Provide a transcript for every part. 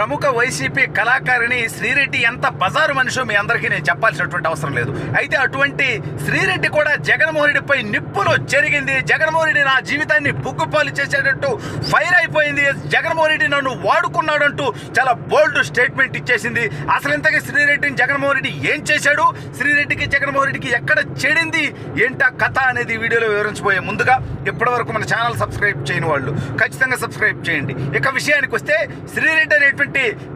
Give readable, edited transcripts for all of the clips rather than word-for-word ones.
ప్రముఖ వైసీపీ కళాకారిణి శ్రీరెడ్డి ఎంత బజారు మనిషో మీ అందరికీ నేను చెప్పాల్సినటువంటి అవసరం లేదు. అయితే అటువంటి శ్రీరెడ్డి కూడా జగన్మోహన్ రెడ్డిపై నిప్పులో జరిగింది. జగన్మోహన్ రెడ్డి నా జీవితాన్ని బుగ్గుపాలు చేసేటట్టు ఫైర్ అయిపోయింది. జగన్మోహన్ రెడ్డి నన్ను వాడుకున్నాడంటూ చాలా బోల్డ్ స్టేట్మెంట్ ఇచ్చేసింది. అసలు ఇంతకీ శ్రీరెడ్డిని జగన్మోహన్ రెడ్డి ఏం చేశాడు, శ్రీరెడ్డికి జగన్మోహన్ రెడ్డికి ఎక్కడ చెడింది, ఏంటా కథ అనేది వీడియోలో వివరించబోయే ముందుగా ఇప్పటివరకు మన ఛానల్ సబ్స్క్రైబ్ చేయని వాళ్ళు ఖచ్చితంగా సబ్స్క్రైబ్ చేయండి. ఇక విషయానికి వస్తే శ్రీరెడ్డి అనేటువంటి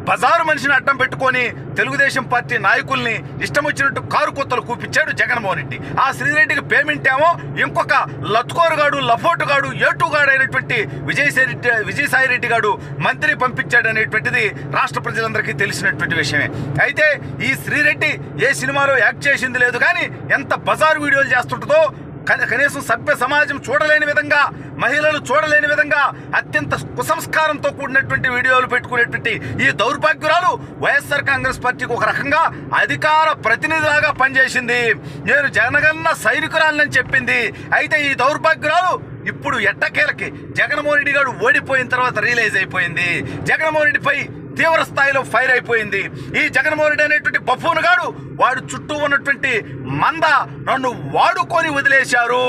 బజారు మనిషిని అడ్డం పెట్టుకొని తెలుగుదేశం పార్టీ నాయకుల్ని ఇష్టం వచ్చినట్టు కారు కొత్తలు కూపించాడు జగన్మోహన్ రెడ్డి. ఆ శ్రీరెడ్డికి పేమెంట్ ఏమో ఇంకొక లత్కోరుగాడు లఫోటుగాడు ఏటుగాడు అయినటువంటి విజయసాయి రెడ్డి గాడు మంత్రి పంపించాడు అనేటువంటిది రాష్ట్ర ప్రజలందరికీ తెలిసినటువంటి విషయమే. అయితే ఈ శ్రీరెడ్డి ఏ సినిమాలో యాక్ట్ చేసింది లేదు, కానీ ఎంత బజారు వీడియోలు చేస్తుంటుందో, కనీసం సభ్య సమాజం చూడలేని విధంగా, మహిళలు చూడలేని విధంగా అత్యంత కుసంస్కారంతో కూడినటువంటి వీడియోలు పెట్టుకునేటువంటి ఈ దౌర్భాగ్యురాలు వైఎస్ఆర్ కాంగ్రెస్ పార్టీకి ఒక రకంగా అధికార ప్రతినిధిలాగా పనిచేసింది. నేను జనగణన సైనికురాలని చెప్పింది. అయితే ఈ దౌర్భాగ్యురాలు ఇప్పుడు ఎట్టకేలకి జగన్మోహన్ రెడ్డి గారు ఓడిపోయిన తర్వాత రియలైజ్ అయిపోయింది. జగన్మోహన్ రెడ్డిపై తీవ్ర స్థాయిలో ఫైర్ అయిపోయింది. ఈ జగన్మోహన్ రెడ్డి అనేటువంటి బఫూన్ గాడు వాడు చుట్టూ ఉన్నటువంటి మంద నన్ను వాడుకొని వదిలేశారు,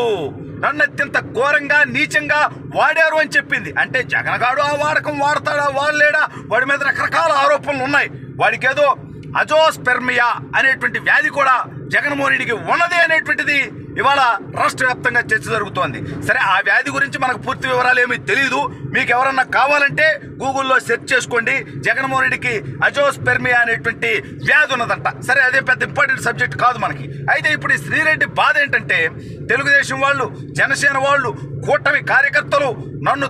నన్ను అత్యంత ఘోరంగా నీచంగా వాడారు అని చెప్పింది. అంటే జగన్ గాడు ఆ వాడకం వాడతాడా వాడలేడా, వాడి మీద రకరకాల ఆరోపణలు ఉన్నాయి. వాడికి ఏదో అజోస్పెర్మియా అనేటువంటి వ్యాధి కూడా జగన్మోహన్ రెడ్డికి ఉన్నది అనేటువంటిది ఇవాళ రాష్ట్ర వ్యాప్తంగా చర్చ జరుగుతోంది. సరే, ఆ వ్యాధి గురించి మనకు పూర్తి వివరాలు ఏమీ తెలియదు. మీకు ఎవరన్నా కావాలంటే గూగుల్లో సెర్చ్ చేసుకోండి. జగన్మోహన్ రెడ్డికి అజోస్పెర్మియా అనేటువంటి వ్యాధి ఉన్నదంట. సరే, అదే పెద్ద ఇంపార్టెంట్ సబ్జెక్ట్ కాదు మనకి. అయితే ఇప్పుడు ఈ శ్రీరెడ్డి బాధ ఏంటంటే, తెలుగుదేశం వాళ్ళు, జనసేన వాళ్ళు, కూటమి కార్యకర్తలు నన్ను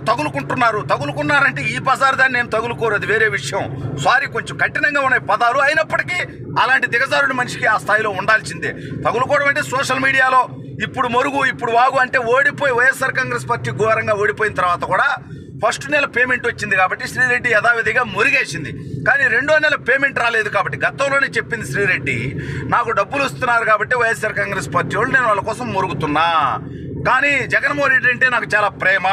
తగులుకున్నారంటే ఈ బజారు దాన్ని నేను తగులుకోరు, అది వేరే విషయం. సారీ, కొంచెం కఠినంగా ఉన్నాయి పదాలు, అయినప్పటికీ అలాంటి దిగజారుడి మనిషికి ఆ స్థాయిలో ఉండాల్సిందే. తగులుకోవడం అంటే సోషల్ మీడియాలో ఇప్పుడు మరుగు ఇప్పుడు వాగు అంటే ఓడిపోయి వైఎస్ఆర్ కాంగ్రెస్ పార్టీ ఘోరంగా ఓడిపోయిన తర్వాత కూడా ఫస్ట్ నెల పేమెంట్ వచ్చింది కాబట్టి శ్రీరెడ్డి యథావిధిగా మురిగేసింది. కానీ రెండో నెల పేమెంట్ రాలేదు కాబట్టి గతంలోనే చెప్పింది శ్రీరెడ్డి, నాకు డబ్బులు ఇస్తున్నారు కాబట్టి వైఎస్ఆర్ కాంగ్రెస్ పార్టీ వాళ్ళు నేను వాళ్ళ కోసం మురుగుతున్నా, కానీ జగన్మోహన్ రెడ్డి అంటే నాకు చాలా ప్రేమ,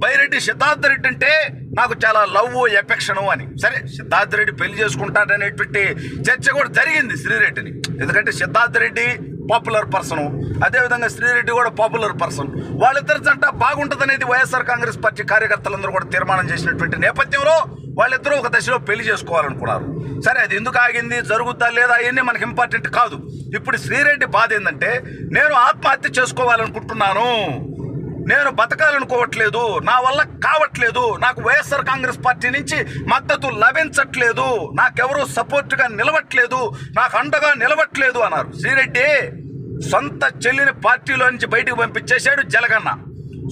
బైరెడ్డి సిద్ధార్థ రెడ్డి అంటే నాకు చాలా లవ్ ఎఫెక్షను అని. సరే, సిద్ధార్థ రెడ్డి పెళ్లి చేసుకుంటాడనేటువంటి చర్చ కూడా జరిగింది శ్రీరెడ్డిని. ఎందుకంటే సిద్ధార్థ రెడ్డి పాపులర్ పర్సన్, అదేవిధంగా శ్రీరెడ్డి కూడా పాపులర్ పర్సన్. వాళ్ళిద్దరి జంట బాగుంటుంది అనేది వైఎస్ఆర్ కాంగ్రెస్ పార్టీ కార్యకర్తలందరూ కూడా తీర్మానం చేసినటువంటి నేపథ్యంలో వాళ్ళిద్దరూ ఒక దశలో పెళ్లి చేసుకోవాలనుకున్నారు. సరే, అది ఎందుకు ఆగింది, జరుగుద్దా లేదా అవన్నీ మనకి ఇంపార్టెంట్ కాదు. ఇప్పుడు శ్రీరెడ్డి బాధ ఏంటంటే, నేను ఆత్మహత్య చేసుకోవాలనుకుంటున్నాను, నేను బతకాలనుకోవట్లేదు, నా వల్ల కావట్లేదు, నాకు వైఎస్ఆర్ కాంగ్రెస్ పార్టీ నుంచి మద్దతు లభించట్లేదు, నాకెవరూ సపోర్ట్గా నిలవట్లేదు, నాకు అండగా నిలవట్లేదు అన్నారు. శ్రీరెడ్డి సొంత చెల్లిని పార్టీలో నుంచి బయటకు పంపించేశాడు జలగన్న,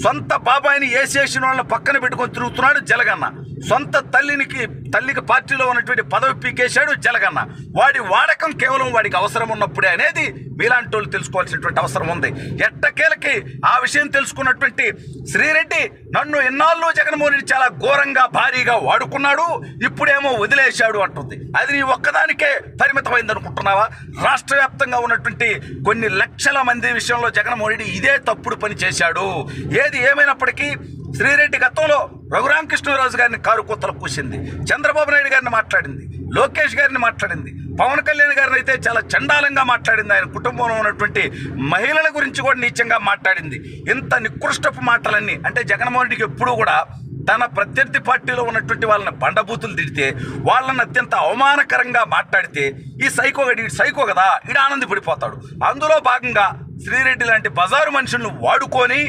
సొంత బాబాయిని ఏసేసిన వాళ్ళని పక్కన పెట్టుకొని తిరుగుతున్నాడు జలగన్న, సొంత తల్లికి పార్టీలో ఉన్నటువంటి పదవి పీకేశాడు జలగన్న. వాడి వాడకం కేవలం వాడికి అవసరం ఉన్నప్పుడే అనేది మీలాంటి వాళ్ళు తెలుసుకోవాల్సినటువంటి అవసరం ఉంది. ఎట్టకేలకి ఆ విషయం తెలుసుకున్నటువంటి శ్రీరెడ్డి నన్ను ఎన్నాళ్ళు జగన్మోహన్ రెడ్డి చాలా ఘోరంగా భారీగా వాడుకున్నాడు, ఇప్పుడేమో వదిలేశాడు అంటుంది. అది నీ ఒక్కదానికే పరిమితమైంది అనుకుంటున్నావా? రాష్ట్ర వ్యాప్తంగా ఉన్నటువంటి కొన్ని లక్షల మంది విషయంలో జగన్మోహన్ రెడ్డి ఇదే తప్పుడు పని చేశాడు. ఏది ఏమైనప్పటికీ శ్రీరెడ్డి గతంలో రఘురామకృష్ణరాజు గారిని కారు కొత్తలు కూసింది, చంద్రబాబు నాయుడు గారిని మాట్లాడింది, లోకేష్ గారిని మాట్లాడింది, పవన్ కళ్యాణ్ గారిని అయితే చాలా చండాలంగా మాట్లాడింది, ఆయన కుటుంబంలో ఉన్నటువంటి మహిళల గురించి కూడా నీచంగా మాట్లాడింది. ఇంత నికృష్టపు మాటలన్నీ అంటే జగన్మోహన్ రెడ్డికి ఎప్పుడూ కూడా తన ప్రత్యర్థి పార్టీలో ఉన్నటువంటి వాళ్ళని బండబూతులు తిడితే, వాళ్ళని అత్యంత అవమానకరంగా మాట్లాడితే ఈ సైకో కదా ఈడు ఆనందపడిపోతాడు. అందులో భాగంగా శ్రీరెడ్డి లాంటి బజారు మనుషులను వాడుకొని,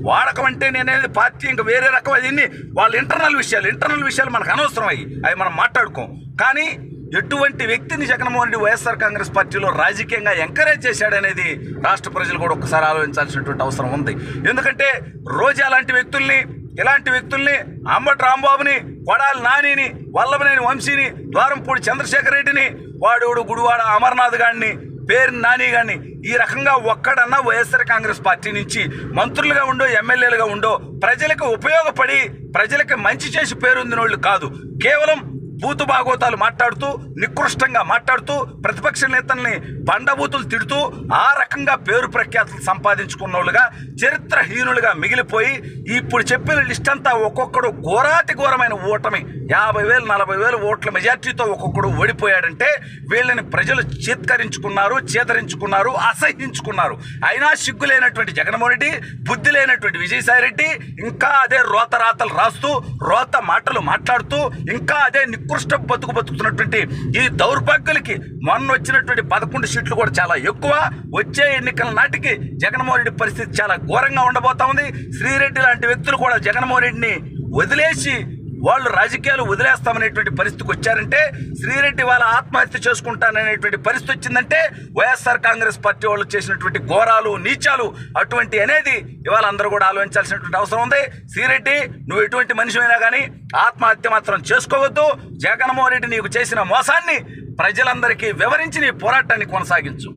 వాడకం అంటే నేనేది పార్టీ ఇంకా వేరే రకం, అది వాళ్ళ ఇంటర్నల్ విషయాలు మనకు అనవసరం, అవి మనం మాట్లాడుకోం. కానీ ఎటువంటి వ్యక్తిని జగన్మోహన్ రెడ్డి వైఎస్ఆర్ కాంగ్రెస్ పార్టీలో రాజకీయంగా ఎంకరేజ్ చేశాడనేది రాష్ట్ర ప్రజలు కూడా ఒక్కసారి ఆలోచించాల్సినటువంటి అవసరం ఉంది. ఎందుకంటే రోజా ఇలాంటి వ్యక్తుల్ని అంబటి రాంబాబుని, కొడాలి నానిని, వల్లభనేని వంశీని, ద్వారంపూడి చంద్రశేఖర్ రెడ్డిని, వాడు గుడివాడ అమర్నాథ్ గారిని, పేరు నాని గారిని, ఈ రకంగా ఒక్కడన్నా వైఎస్ఆర్ కాంగ్రెస్ పార్టీ నుంచి మంత్రులుగా ఉండో ఎమ్మెల్యేలుగా ఉండో ప్రజలకు ఉపయోగపడి ప్రజలకు మంచి చేసి పేరొందిన వాళ్ళు కాదు. కేవలం బూతు బాగోతాలు మాట్లాడుతూ, నికృష్టంగా మాట్లాడుతూ, ప్రతిపక్ష నేతల్ని బండబూతులు తిడుతూ ఆ రకంగా పేరు ప్రఖ్యాతులు సంపాదించుకున్న వాళ్ళుగా, చరిత్రహీనులుగా మిగిలిపోయి ఇప్పుడు చెప్పిన లిస్ట్ అంతా ఒక్కొక్కడు ఘోరాతి ఘోరమైన ఓటమి, 50,000 40,000 ఓట్ల మెజార్టీతో ఒక్కొక్కడు ఓడిపోయాడంటే వీళ్ళని ప్రజలు చేతరించుకున్నారు, అసహించుకున్నారు. అయినా సిగ్గు లేనటువంటి జగన్మోహన్ రెడ్డి, బుద్ధి లేనటువంటి విజయసాయిరెడ్డి ఇంకా అదే రోతరాతలు రాస్తూ, రోత మాటలు మాట్లాడుతూ, ఇంకా అదే నికృష్ట బతుకుతున్నటువంటి ఈ దౌర్భాగ్యులకి మొన్న వచ్చినటువంటి 11 సీట్లు కూడా చాలా ఎక్కువ. వచ్చే ఎన్నికల నాటికి జగన్మోహన్ రెడ్డి పరిస్థితి చాలా ఘోరంగా ఉండబోతా ఉంది. శ్రీరెడ్డి లాంటి వ్యక్తులు కూడా జగన్మోహన్ రెడ్డిని వదిలేసి వాళ్ళు రాజకీయాలు వదిలేస్తామనేటువంటి పరిస్థితికి వచ్చారంటే, శ్రీరెడ్డి వాళ్ళ ఆత్మహత్య చేసుకుంటాననేటువంటి పరిస్థితి వచ్చిందంటే వైఎస్ఆర్ కాంగ్రెస్ పార్టీ వాళ్ళు చేసినటువంటి ఘోరాలు, నీచాలు అటువంటి అనేది ఇవాళ అందరూ కూడా ఆలోచించాల్సినటువంటి అవసరం ఉంది. శ్రీరెడ్డి, నువ్వు ఎటువంటి మనిషి అయినా కానీ ఆత్మహత్య మాత్రం చేసుకోవద్దు. జగన్మోహన్ రెడ్డి నీకు చేసిన మోసాన్ని ప్రజలందరికీ వివరించి నీ పోరాటాన్ని కొనసాగించు.